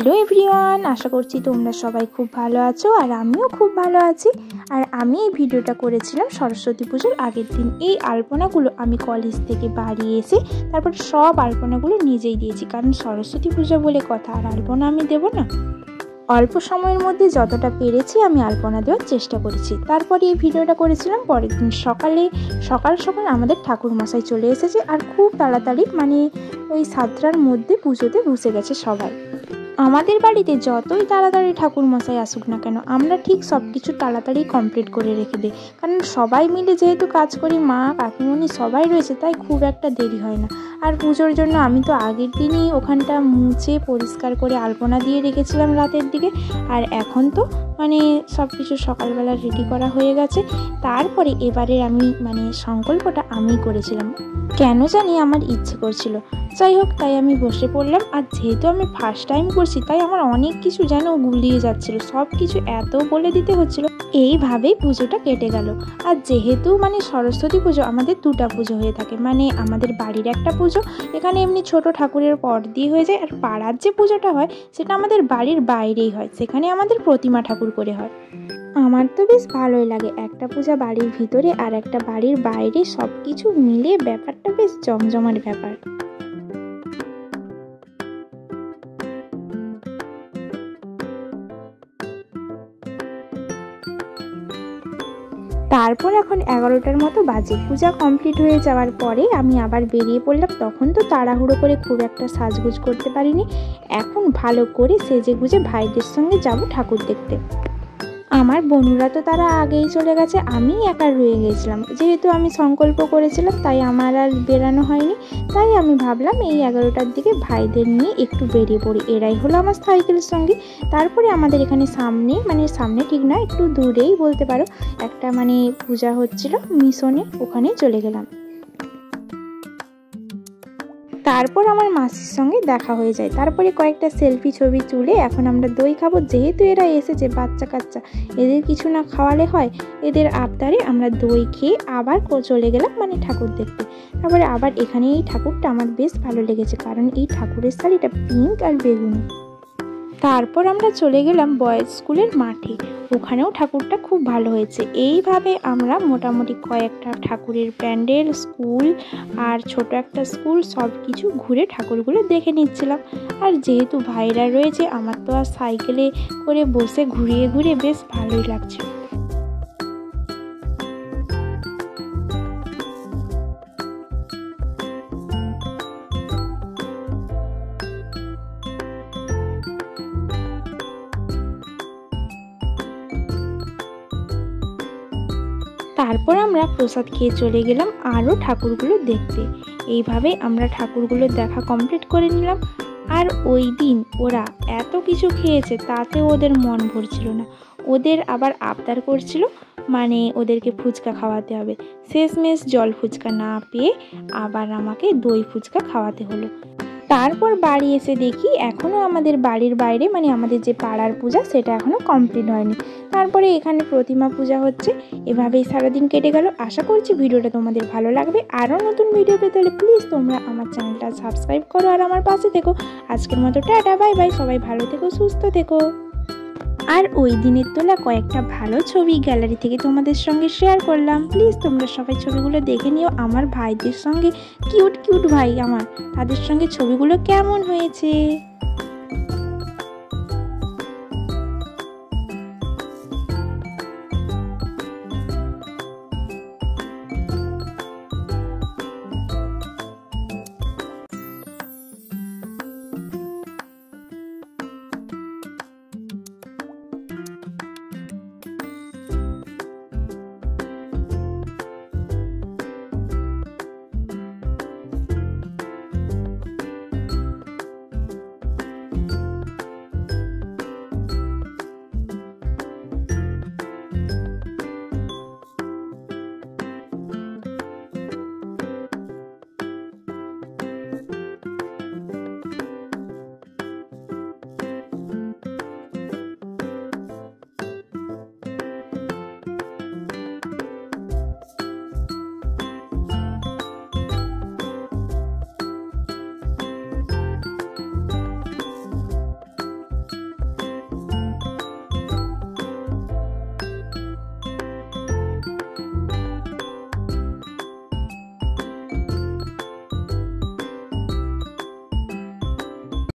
Hello everyone, আশা করছি তোমরা সবাই খুব ভালো আছো আর আমিও খুব ভালো আছি। আর আমি এই ভিডিওটা করেছিলাম সরস্বতী পুজোর আগের দিন। এই আলপনাগুলো আমি কলেজ থেকে বাড়ি এসে তারপর সব আলপনাগুলো নিজেই দিয়েছি, কারণ সরস্বতী পুজো বলে কথা, আর আলপনা আমি দেবো না? অল্প সময়ের মধ্যে যতটা পেরেছি আমি আলপনা দেওয়ার চেষ্টা করেছি। তারপরে এই ভিডিওটা করেছিলাম পরের দিন সকাল সকাল আমাদের ঠাকুরমশাই চলে এসেছে, আর খুব তাড়াতাড়ি ওই 7টার মধ্যে পুজোতে বসে গেছে সবাই। আমাদের বাড়িতে যতই তাড়াতাড়ি ঠাকুরমশাই আসুক না কেন, আমরা ঠিক সব কিছু তাড়াতাড়ি কমপ্লিট করে রেখে দিই, কারণ সবাই মিলে যেহেতু কাজ করি, মা কাকিমণি সবাই রয়েছে, তাই খুব একটা দেরি হয় না। আর পুজোর জন্য আমি তো আগের দিনই ওখানটা মুছে পরিষ্কার করে আলপনা দিয়ে রেখেছিলাম রাতের দিকে, আর এখন তো সব কিছু সকালবেলা রেডি করা হয়ে গেছে। তারপরে এবারে আমি সংকল্পটা আমি করেছিলাম, কেন জানি আমার ইচ্ছে করছিল। যাই হোক, তাই আমি বসে পড়লাম। আর যেহেতু আমি ফার্স্ট টাইম করছি, তাই আমার অনেক কিছু যেন গুলিয়ে যাচ্ছিল, সব কিছু এত বলে দিতে হচ্ছিল। এইভাবেই পুজোটা কেটে গেল। আর যেহেতু সরস্বতী পুজো আমাদের দুটা পুজো হয়ে থাকে, আমাদের বাড়ির একটা পুজো, এখানে এমনি ছোট ঠাকুরের পর দিয়ে হয়ে যায়, আর পাড়ার যে পুজোটা হয় সেটা আমাদের বাড়ির বাইরেই হয়, সেখানে আমাদের প্রতিমা ঠাকুর করে হয়। আমার তো বেশ ভালোই লাগে, একটা পূজা বাড়ির ভিতরে আর একটা বাড়ির বাইরে, সব কিছু মিলে ব্যাপারটা বেশ জমজমাট ব্যাপার। তারপর এখন 11টার মতো বাজে। পূজা কমপ্লিট হয়ে যাওয়ার পরে আমি আবার বেরিয়ে পড়লাম। তখন তো তাড়াহুড়ো করে খুব একটা সাজগোজ করতে পারিনি, এখন ভালো করে সেজে গুজে ভাইদের সঙ্গে যাব ঠাকুর দেখতে। আমার বোনুরা তো তারা আগেই চলে গেছে, আমি একা রয়ে গেছিলাম। যেহেতু আমি সংকল্প করেছিলাম, তাই আমার আর বেরানো হয়নি। তাই আমি ভাবলাম এই 11টার দিকে ভাইদের নিয়ে একটু বেরিয়ে পড়ি। এরাই হলো আমার সাইকেলের সঙ্গে। তারপরে আমাদের এখানে সামনে ঠিক না, একটু দূরেই বলতে পারো, একটা পূজা হচ্ছিল মিশনে, ওখানে চলে গেলাম। তারপর আমার মাসির সঙ্গে দেখা হয়ে যায়। তারপরে কয়েকটা সেলফি ছবি তুলে এখন আমরা দই খাবো। যেহেতু এরা এসেছে বাচ্চা কাচ্চা, এদের কিছু না খাওয়ালে হয়, এদের আবদারে আমরা দই খেয়ে আবার চলে গেলাম ঠাকুর দেখতে। তারপরে আবার এখানে এই ঠাকুরটা আমার বেশ ভালো লেগেছে, কারণ এই ঠাকুরের শাড়িটা পিঙ্ক আর বেগুনি। তারপর আমরা চলে গেলাম বয়েজ স্কুলের মাঠে, ওখানেও ঠাকুরটা খুব ভালো হয়েছে। এইভাবে আমরা মোটামুটি কয়েকটা ঠাকুরের প্যান্ডেল, স্কুল আর ছোট একটা স্কুল সব কিছু ঘুরে ঠাকুরগুলো দেখে নিচ্ছিলাম। আর যেহেতু ভাইরা রয়েছে, আমার তো আর সাইকেলে করে বসে ঘুরিয়ে ঘুরিয়ে বেশ ভালোই লাগছিল। তারপর আমরা প্রসাদ খেয়ে চলে গেলাম আরও ঠাকুরগুলো দেখতে। এইভাবে আমরা ঠাকুরগুলো দেখা কমপ্লিট করে নিলাম। আর ওই দিন ওরা এত কিছু খেয়েছে, তাতে ওদের মন ভরছিল না। ওদের আবার আবদার করছিল, ওদেরকে ফুচকা খাওয়াতে হবে। শেষমেশ জল ফুচকা না পেয়ে আবার আমাকে দই ফুচকা খাওয়াতে হলো। তারপর বাড়ি এসে দেখি এখনও আমাদের বাড়ির বাইরে আমাদের যে পাড়ার পূজা, সেটা এখনও কমপ্লিট হয়নি। তারপরে এখানে প্রতিমা পূজা হচ্ছে। এভাবেই সারাদিন কেটে গেল। আশা করছি ভিডিওটা তোমাদের ভালো লাগবে। আরও নতুন ভিডিও পেতে হলে প্লিজ তোমরা আমার চ্যানেলটা সাবস্ক্রাইব করো আর আমার পাশে থেকো। আজকের মতো টাটা, বাই বাই। সবাই ভালো থেকো, সুস্থ থেকো। আর ওই দিনের তোলা কয়েকটা ভালো ছবি গ্যালারি থেকে তোমাদের সঙ্গে শেয়ার করলাম। প্লিজ তোমরা সবাই ছবিগুলো দেখে নিও। আমার ভাইদের সঙ্গে, কিউট কিউট ভাই আমার, তাদের সঙ্গে ছবিগুলো কেমন হয়েছে।